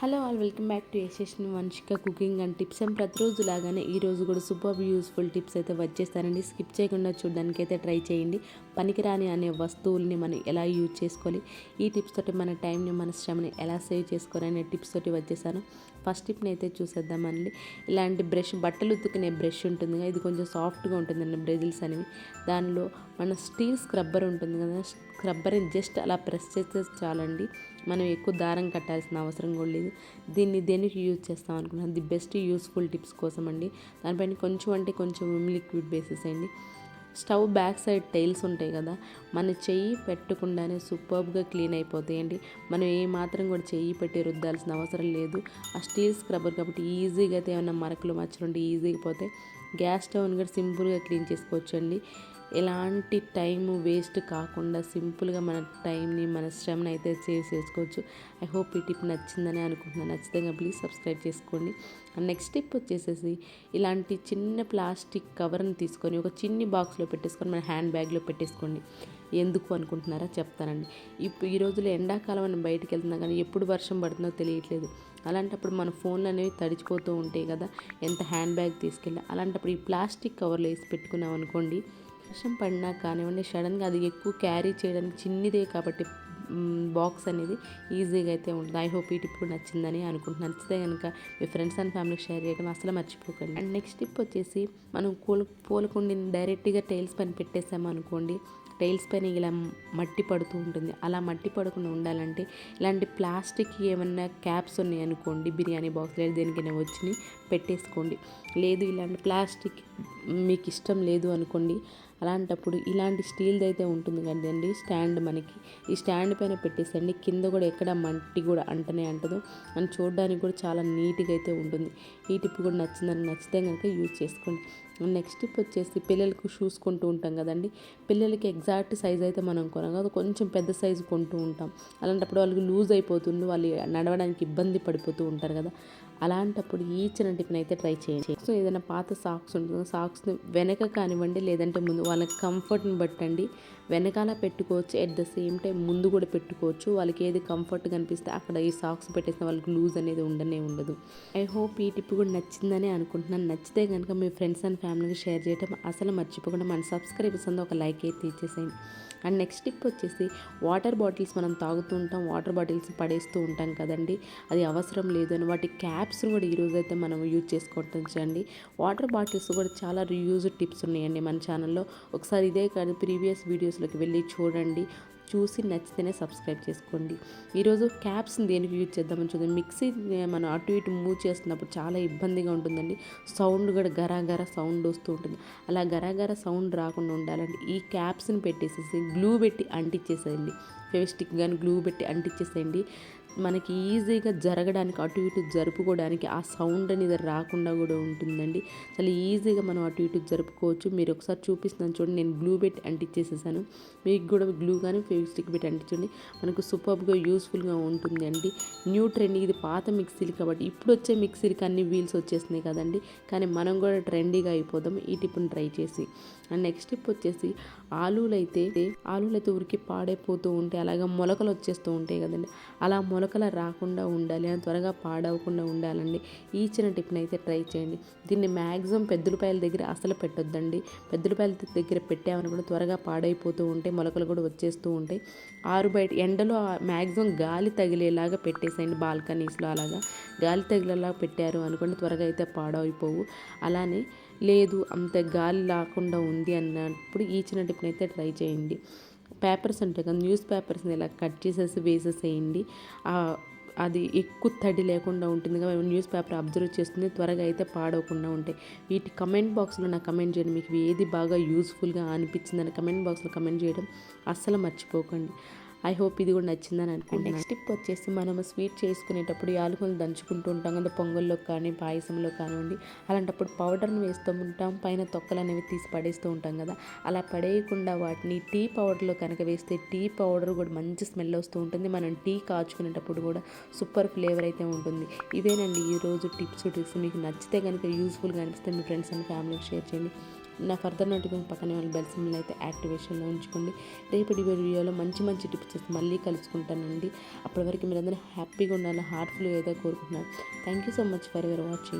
Hello all, welcome back to SSSvini&Vanshika cooking and tips. And ప్రతిరోజు లాగానే ఈరోజు కూడా సూపర్ యూస్ఫుల్ టిప్స్ అయితే వచ్చేస్తానండి. స్కిప్ చేయకుండా చూడడానికి అయితే ట్రై చేయండి. పనికిరాని అనే వస్తువుల్ని మనం ఎలా యూజ్ చేసుకోవాలి, ఈ టిప్స్ తోటి మన టైంని మన శ్రమని ఎలా సేవ్ చేసుకోవాలి అనే టిప్స్ తోటి వచ్చేసాను. ఫస్ట్ టిప్ని అయితే చూసేద్దామండి. ఇలాంటి బ్రష్, బట్టలు ఉతుకునే బ్రష్ ఉంటుంది కదా, ఇది కొంచెం సాఫ్ట్గా ఉంటుందండి బ్రెజిల్స్ అనేవి. దానిలో మన స్టీల్ స్క్రబ్బర్ ఉంటుంది కదా, స్క్రబ్బర్ని జస్ట్ అలా ప్రెస్ చేస్తే చాలండి. మనం ఎక్కువ దారం కట్టాల్సిన అవసరం కూడా లేదు. దీన్ని దేనికి యూజ్ చేస్తాం అనుకున్నాను, ది బెస్ట్ యూస్ఫుల్ టిప్స్ కోసం అండి. దానిపైన కొంచెం లిక్విడ్ వేసేసేయండి. స్టవ్ బ్యాక్ సైడ్ టైల్స్ ఉంటాయి కదా, మన చెయ్యి పెట్టకుండానే సూపర్బ్గా క్లీన్ అయిపోతాయండి. మనం ఏ మాత్రం కూడా చెయ్యి పెట్టి రుద్దాల్సిన అవసరం లేదు. ఆ స్టీల్ స్క్రబ్బర్ కాబట్టి ఈజీగా అయితే ఏమైనా మరకలు మచ్చలు ఉంటే ఈజీగా పోతాయి. గ్యాస్ స్టవ్ని కూడా సింపుల్గా క్లీన్ చేసుకోవచ్చు అండి. ఎలాంటి టైం వేస్ట్ కాకుండా సింపుల్గా మన టైంని మన శ్రమని అయితే సేవ్ చేసుకోవచ్చు. ఐ హోప్ ఈ టిప్ నచ్చిందని అనుకుంటున్నాను. నచ్చితే ప్లీజ్ సబ్స్క్రైబ్ చేసుకోండి. నెక్స్ట్ టిప్ వచ్చేసేసి, ఇలాంటి చిన్న ప్లాస్టిక్ కవర్ని తీసుకొని ఒక చిన్ని బాక్స్లో పెట్టేసుకొని మన హ్యాండ్ బ్యాగ్లో పెట్టేసుకోండి. ఎందుకు అనుకుంటున్నారా, చెప్తానండి. ఈ రోజుల్లో ఎండాకాలం అని బయటికి వెళ్తున్నా కానీ ఎప్పుడు వర్షం పడుతుందో తెలియట్లేదు. అలాంటప్పుడు మన ఫోన్లు అనేవి తడిచిపోతూ ఉంటాయి కదా, ఎంత హ్యాండ్ బ్యాగ్ తీసుకెళ్ళి. అలాంటప్పుడు ఈ ప్లాస్టిక్ కవర్లో వేసి పెట్టుకున్నాం అనుకోండి, వర్షం పడినా కానివ్వండి, సడన్గా అది ఎక్కువ క్యారీ చేయడానికి చిన్నదే కాబట్టి బాక్స్ అనేది ఈజీగా అయితే ఉంటుంది. ఐ హోప్ ఈ టిప్ కూడా నచ్చిందని అనుకుంటున్నాను. నచ్చితే కనుక మీ ఫ్రెండ్స్ అండ్ ఫ్యామిలీకి షేర్ చేయడం అసలు మర్చిపోకండి. అండ్ నెక్స్ట్ టిప్ వచ్చేసి, మనం పూలకుండిని డైరెక్ట్గా టైల్స్ పైన పెట్టేసాము అనుకోండి, టైల్స్ పైన ఇలా మట్టి పడుతూ ఉంటుంది. అలా మట్టి పడకుండా ఉండాలంటే ఇలాంటి ప్లాస్టిక్ ఏమన్నా క్యాప్స్ ఉన్నాయి అనుకోండి, బిర్యానీ బాక్స్ లేదు దేనికైనా వచ్చి పెట్టేసుకోండి. లేదు ఇలాంటి ప్లాస్టిక్ మీకు ఇష్టం లేదు అనుకోండి, అలాంటప్పుడు ఇలాంటి స్టీల్ది అయితే ఉంటుంది కదండి స్టాండ్, మనకి ఈ స్టాండ్ పైన పెట్టేసండి. కింద కూడా ఎక్కడ మట్టి కూడా అంటదో అని చూడడానికి కూడా చాలా నీట్గా అయితే ఉంటుంది. ఈ టిప్ కూడా నచ్చితే కనుక యూజ్ చేసుకోండి. నెక్స్ట్ టిప్ వచ్చేసి, పిల్లలకు షూస్ కొంటూ ఉంటాం కదండి. పిల్లలకి ఎగ్జాక్ట్ సైజ్ అయితే మనం కొనగా కొంచెం పెద్ద సైజు కొంటూ ఉంటాం. అలాంటప్పుడు వాళ్ళకి లూజ్ అయిపోతుంది, వాళ్ళు నడవడానికి ఇబ్బంది పడిపోతూ ఉంటారు కదా. అలాంటప్పుడు ఈ చిన్న టిప్ని అయితే ట్రై చేయండి. సో ఏదైనా పాత సాక్స్ ఉంటుంది, సాక్స్ని వెనక కానివ్వండి లేదంటే ముందు, వాళ్ళకి కంఫర్ట్ని బట్టండి. వెనకాల పెట్టుకోవచ్చు, ఎట్ ద సేమ్ టైం ముందు కూడా పెట్టుకోవచ్చు. వాళ్ళకి ఏది కంఫర్ట్గా అనిపిస్తే అక్కడ ఈ సాక్స్ పెట్టేసిన వాళ్ళకి లూజ్ అనేది ఉండదు. ఐ హోప్ ఈ టిప్ కూడా నచ్చిందని అనుకుంటున్నాను. నచ్చితే కనుక మీ ఫ్రెండ్స్ అండ్ ఫ్యామిలీకి షేర్ చేయడం అసలు మర్చిపోకుండా మన సబ్స్క్రైబర్స్ అంతా ఒక లైక్ అయితే ఇచ్చేసేయండి. అండ్ నెక్స్ట్ టిప్ వచ్చేసి, వాటర్ బాటిల్స్ మనం తాగుతూ ఉంటాం, వాటర్ బాటిల్స్ పడేస్తూ ఉంటాం కదండి, అది అవసరం లేదు అని వాటి క్యాప్స్ని కూడా ఈరోజు అయితే మనం యూజ్ చేసుకోవచ్చండి. వాటర్ బాటిల్స్ కూడా చాలా రీయూజ్ టిప్స్ ఉన్నాయండి మన ఛానల్లో. ఒకసారి ఇదే కాదు ప్రీవియస్ వీడియోస్లోకి వెళ్ళి చూడండి, చూసి నచ్చితేనే సబ్స్క్రైబ్ చేసుకోండి. ఈరోజు క్యాప్స్ని దేనికి యూజ్ చేద్దామని చూద్దాం. మిక్సీ మనం అటు ఇటు మూవ్ చేస్తున్నప్పుడు చాలా ఇబ్బందిగా ఉంటుందండి. సౌండ్ కూడా గరా సౌండ్ వస్తూ ఉంటుంది. అలా గరా సౌండ్ రాకుండా ఉండాలండి, ఈ క్యాప్స్ని పెట్టేసేసి గ్లూ పెట్టి అంటించేసేయండి. ఫెవిస్టిక్ కానీ గ్లూ పెట్టి అంటించేసేయండి. మనకి ఈజీగా జరగడానికి, అటు ఇటు జరుపుకోవడానికి ఆ సౌండ్ అనేది రాకుండా కూడా ఉంటుందండి. చాలా ఈజీగా మనం అటు ఇటు జరుపుకోవచ్చు. మీరు ఒకసారి చూపిస్తున్నాను చూడండి, నేను గ్లూ పెట్టి అంటించేసేసాను. మీకు కూడా గ్లూ కానీ ఫెవిస్టిక్ పెట్టి అంటించండి, మనకు సూపర్గా యూస్ఫుల్గా ఉంటుంది అండి. న్యూ ట్రెండ్, ఇది పాత మిక్సీలు కాబట్టి. ఇప్పుడు వచ్చే మిక్సీలకి అన్ని వీల్స్ వచ్చేస్తున్నాయి కదండి, కానీ మనం కూడా ట్రెండీగా అయిపోదాం ఈ టిప్ని ట్రై చేసి. అండ్ నెక్స్ట్ టిప్ వచ్చేసి, ఆలులు అయితే ఉరికి పాడైపోతూ ఉంటాయి, అలాగే మొలకలు వచ్చేస్తూ ఉంటాయి కదండి. అలా మొలకలు రాకుండా ఉండాలి, అని త్వరగా పాడవకుండా ఉండాలండి. ఈ చిన్న టిప్ని అయితే ట్రై చేయండి. దీన్ని మ్యాక్సిమం పెద్దలపాయల దగ్గర అసలు పెట్టొద్దండి. పెద్దలపాయల దగ్గర పెట్టామని కూడా త్వరగా పాడైపోతూ ఉంటాయి, మొలకలు కూడా వచ్చేస్తూ ఉంటాయి. బయట ఎండలో మ్యాక్సిమం గాలి తగిలేలాగా పెట్టేసేయండి. బాల్కనీస్లో అలాగా గాలి తగిలేలాగా పెట్టారు అనుకోండి, త్వరగా అయితే పాడైపోవు. అలానే లేదు అంత గాలి లేకుండా ఉంది అన్నప్పుడు ఈ చిన్న టిప్ని అయితే ట్రై చేయండి. పేపర్స్ ఉంటాయి కదా, న్యూస్ పేపర్స్ని ఇలా కట్ చేసేసి వేసేసేయండి. అది ఎక్కువ తడి లేకుండా ఉంటుంది కదా, న్యూస్ పేపర్ అబ్జర్వ్ చేస్తుంది, త్వరగా అయితే పాడవకుండా ఉంటాయి. వీటి కమెంట్ బాక్స్లో నాకు కమెంట్ చేయండి, మీకు ఏది బాగా యూస్ఫుల్గా అనిపించిందని కమెంట్ బాక్స్లో కమెంట్ చేయడం అస్సలు మర్చిపోకండి. ఐ హోప్ ఇది కూడా నచ్చిందని అనుకుంటున్నాను. నెక్స్ట్ టిప్ వచ్చేసి, మనం స్వీట్ చేసుకునేటప్పుడు యాలకులు దంచుకుంటూ ఉంటాం కదా, పొంగల్లో కానీ పాయసంలో కానివ్వండి. అలాంటప్పుడు పౌడర్ని వేస్తూ ఉంటాం, పైన తొక్కలు అనేవి తీసి పడేస్తూ ఉంటాం కదా. అలా పడేయకుండా వాటిని టీ పౌడర్లో కనుక వేస్తే టీ పౌడర్ కూడా మంచి స్మెల్ వస్తూ ఉంటుంది. మనం టీ కాచుకునేటప్పుడు కూడా సూపర్ ఫ్లేవర్ అయితే ఉంటుంది. ఇవేనండి ఈరోజు టిప్స్. మీకు నచ్చితే కనుక యూస్ఫుల్గా అనిపిస్తే మీ ఫ్రెండ్స్ అండ్ ఫ్యామిలీకి షేర్ చేయండి. నా ఫర్దర్ నోటిఫికేషన్ పక్కనే వాళ్ళ బెల్ సింబల్ అయితే యాక్టివేషన్లో ఉంచుకోండి. రేపటి వీడియోలో మంచి టిప్స్ మళ్ళీ కలుసుకుంటానండి. అప్పటి వరకు మీరందరూ హ్యాపీగా ఉండాలని హార్ట్ఫుల్గా అయితే కోరుకుంటున్నాను. Thank you so much for your watching.